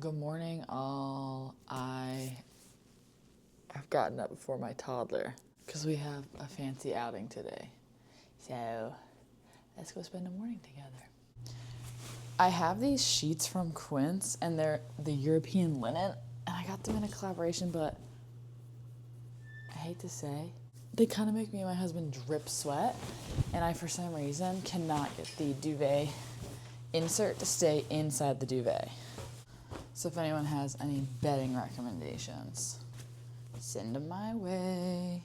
Good morning, all. I have gotten up before my toddler because we have a fancy outing today. So let's go spend the morning together. I have these sheets from Quince, and they're the European linen, and I got them in a collaboration, but I hate to say, they kind of make me and my husband drip sweat, and I, for some reason, cannot get the duvet insert to stay inside the duvet. So if anyone has any bedding recommendations, send them my way.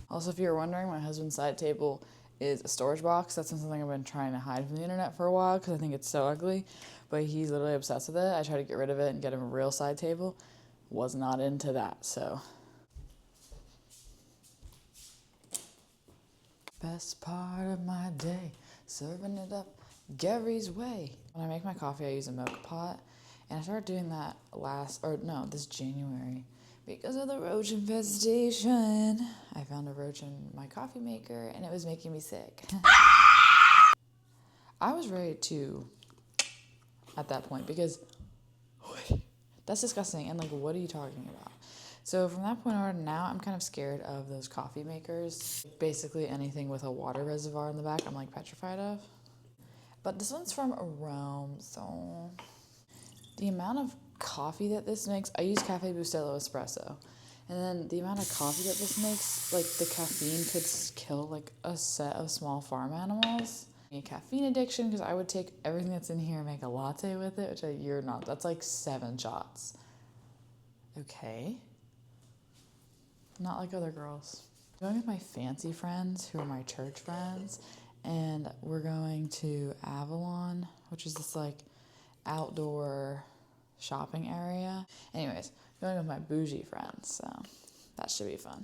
Also, if you're wondering, my husband's side table is a storage box. That's something I've been trying to hide from the internet for a while because I think it's so ugly, but he's literally obsessed with it. I tried to get rid of it and get him a real side table. Was not into that, so. Best part of my day, serving it up Gary's way. When I make my coffee, I use a mocha pot, and I started doing that this January. Because of the roach infestation, I found a roach in my coffee maker, and it was making me sick. I was ready to, at that point, because that's disgusting, and what are you talking about? So from that point on, now I'm kind of scared of those coffee makers. Basically anything with a water reservoir in the back, I'm petrified of. But this one's from Rome, so the amount of coffee that this makes, I use Cafe Bustelo espresso, and then the amount of coffee that this makes, the caffeine could kill a set of small farm animals. A caffeine addiction, because I would take everything that's in here and make a latte with it, which you're not. That's 7 shots. Okay. Not like other girls. I'm going with my fancy friends who are my church friends, and we're going to Avalon, which is this outdoor shopping area. Anyways, going with my bougie friends, so that should be fun.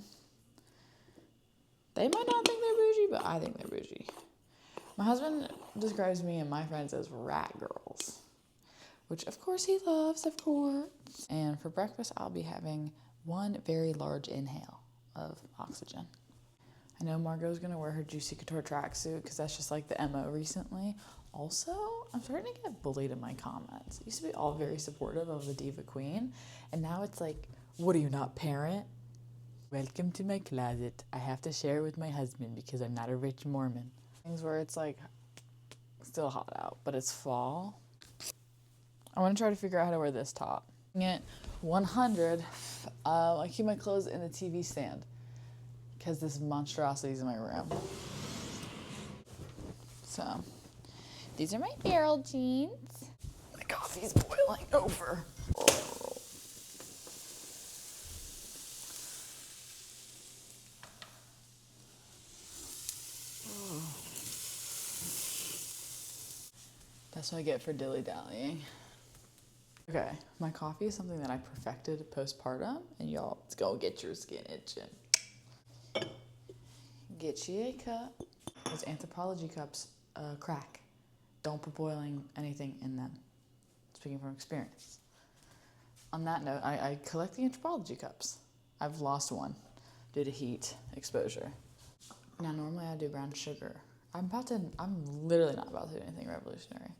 They might not think they're bougie, but I think they're bougie. My husband describes me and my friends as rat girls, which of course he loves, of course. And for breakfast, I'll be having one very large inhale of oxygen. I know Margot's gonna wear her Juicy Couture tracksuit because that's just the MO recently. Also, I'm starting to get bullied in my comments. It used to be all very supportive of the Diva Queen, and now it's what are you, not parent? Welcome to my closet. I have to share it with my husband because I'm not a rich Mormon. Things where it's still hot out, but it's fall. I want to try to figure out how to wear this top. At 100, I keep my clothes in the TV stand because this monstrosity is in my room. So, these are my barrel jeans. My coffee's boiling over. That's what I get for dilly-dallying. Okay, my coffee is something that I perfected postpartum, and y'all, let's go get your skin itching. Get you a cup. Those Anthropologie cups crack. Don't put boiling anything in them. Speaking from experience. On that note, I collect the Anthropologie cups. I've lost one due to heat exposure. Now, normally I do brown sugar. I'm literally not about to do anything revolutionary.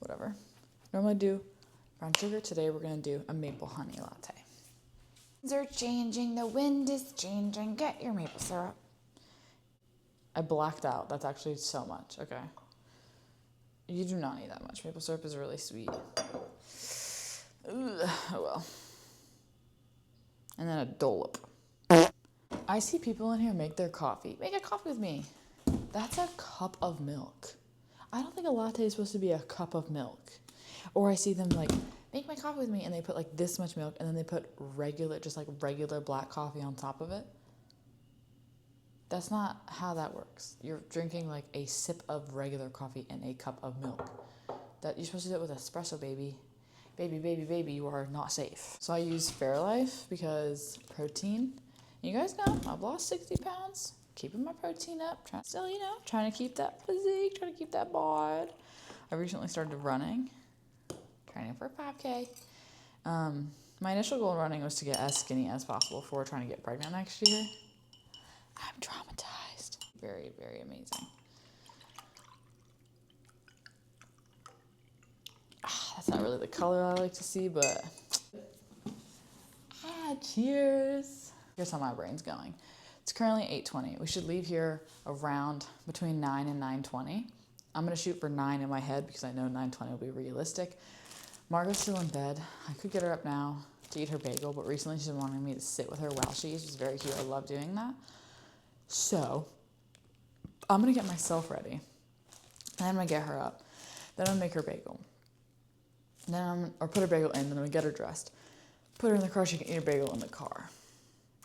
Whatever. Normally do brown sugar. Today we're going to do a maple honey latte. Winds are changing, the wind is changing, get your maple syrup. I blacked out. That's actually so much. Okay. You do not need that much. Maple syrup is really sweet. Ugh, oh well. And then a dollop. I see people in here make their coffee. Make a coffee with me. That's a cup of milk. I don't think a latte is supposed to be a cup of milk. Or I see them make my coffee with me, and they put this much milk, and then they put regular black coffee on top of it. That's not how that works. You're drinking a sip of regular coffee in a cup of milk. That you're supposed to do it with espresso, baby. Baby, you are not safe. So I use Fairlife because protein. You guys know I've lost 60 pounds. Keeping my protein up. Trying to keep that physique, trying to keep that bod. I recently started running. Training for 5K. My initial goal in running was to get as skinny as possible before trying to get pregnant next year. I'm traumatized. Very, very amazing. That's not really the color I like to see, but cheers. Here's how my brain's going. It's currently 8:20. We should leave here around between 9 and 9:20. I'm gonna shoot for 9 in my head because I know 9:20 will be realistic. Margot's still in bed. I could get her up now to eat her bagel, but recently she's been wanting me to sit with her while she eats, which is very cute. I love doing that. So I'm gonna get myself ready. Then I'm gonna get her up. Then I'm gonna make her bagel. Or put her bagel in, then I'm gonna get her dressed. Put her in the car, she can eat her bagel in the car.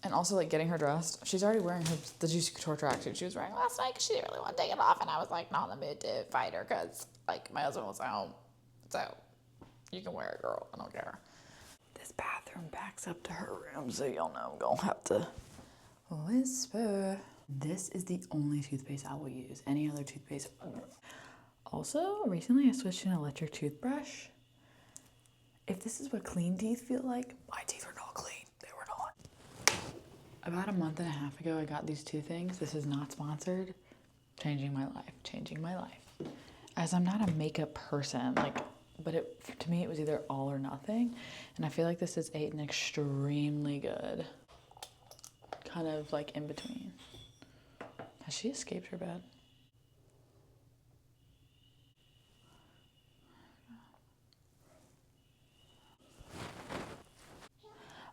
And also, like, getting her dressed, she's already wearing the Juicy Couture tracksuit she was wearing last night because she didn't really want to take it off, and I was, like, not in the mood to fight her because, like, my husband was at home. So, you can wear it, girl. I don't care. This bathroom backs up to her room, so y'all know I'm gonna have to whisper. This is the only toothpaste I will use. Any other toothpaste. Also, recently I switched to an electric toothbrush. If this is what clean teeth feel like, my teeth are not clean. They were not. About a month and a half ago, I got these two things. This is not sponsored. Changing my life. Changing my life. As I'm not a makeup person, but to me it was either all or nothing. And I feel like this is an extremely good kind of like in between. Has she escaped her bed?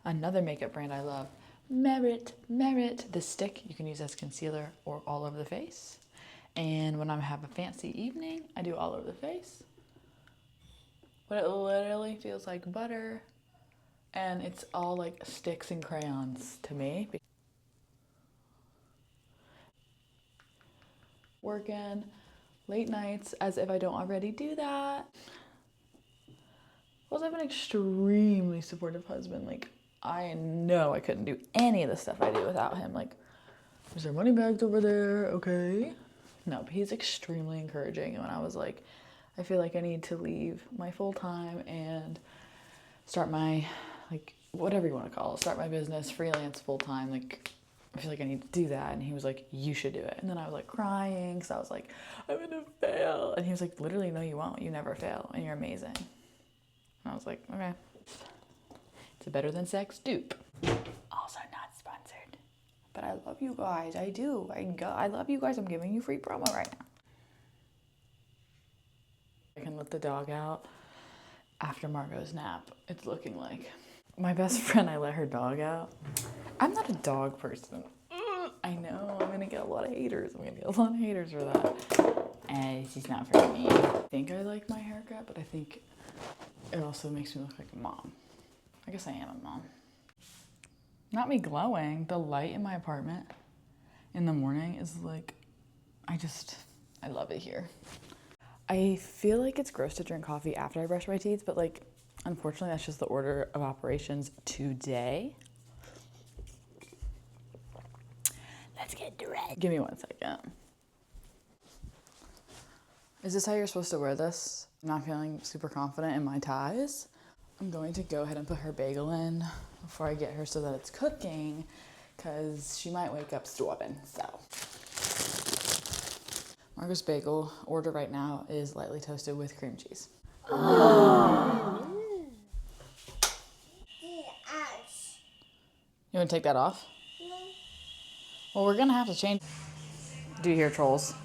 Another makeup brand I love, Merit. The stick you can use as concealer or all over the face. And when I have a fancy evening, I do all over the face. But it literally feels like butter. And it's all like sticks and crayons to me. Working late nights as if I don't already do that. Also, I have an extremely supportive husband. Like, I know I couldn't do any of the stuff I do without him. Like, is there money bags over there? Okay. No, but he's extremely encouraging. And when I was like, I feel like I need to leave my full-time and start my, like, whatever you want to call it, start my business, freelance full-time, like, I feel like I need to do that. And he was like, you should do it. And then I was like crying because I was like, I'm gonna fail. And he was like, literally, no, you won't. You never fail. And you're amazing. And I was like, okay. It's a better than sex dupe. Also not sponsored. But I love you guys. I do. I love you guys. I'm giving you free promo right now. I can let the dog out after Margot's nap. It's looking like. My best friend, I let her dog out. I'm not a dog person. I know. I'm going to get a lot of haters. I'm going to get a lot of haters for that. And this is not for me. I think I like my haircut, but I think it also makes me look like a mom. I guess I am a mom. Not me glowing. The light in my apartment in the morning is like, I love it here. I feel like it's gross to drink coffee after I brush my teeth, but like, unfortunately, that's just the order of operations today. Let's get direct. Give me 1 second. Is this how you're supposed to wear this? I'm not feeling super confident in my ties. I'm going to go ahead and put her bagel in before I get her so that it's cooking, because she might wake up starving, so. Margot's bagel order right now is lightly toasted with cream cheese. Oh. You want to take that off? No. Well, we're going to have to change. Do you hear trolls?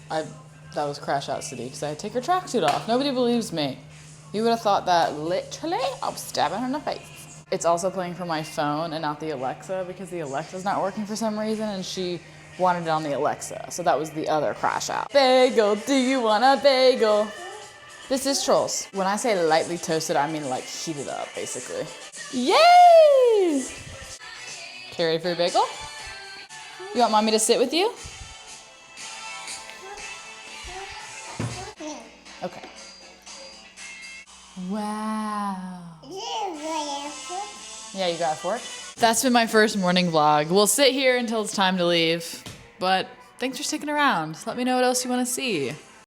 That was Crash Out City because I had to take her tracksuit off. Nobody believes me. You would have thought that literally I was stabbing her in the face. It's also playing from my phone and not the Alexa because the Alexa's not working for some reason and she wanted it on the Alexa. So that was the other crash out. Bagel, do you want a bagel? This is Trolls. When I say lightly toasted, I mean like heated up, basically. Yay! Okay, ready for your bagel? You want mommy to sit with you? Okay. Wow. Yeah, you got a fork? That's been my first morning vlog. We'll sit here until it's time to leave, but thanks for sticking around. Let me know what else you want to see.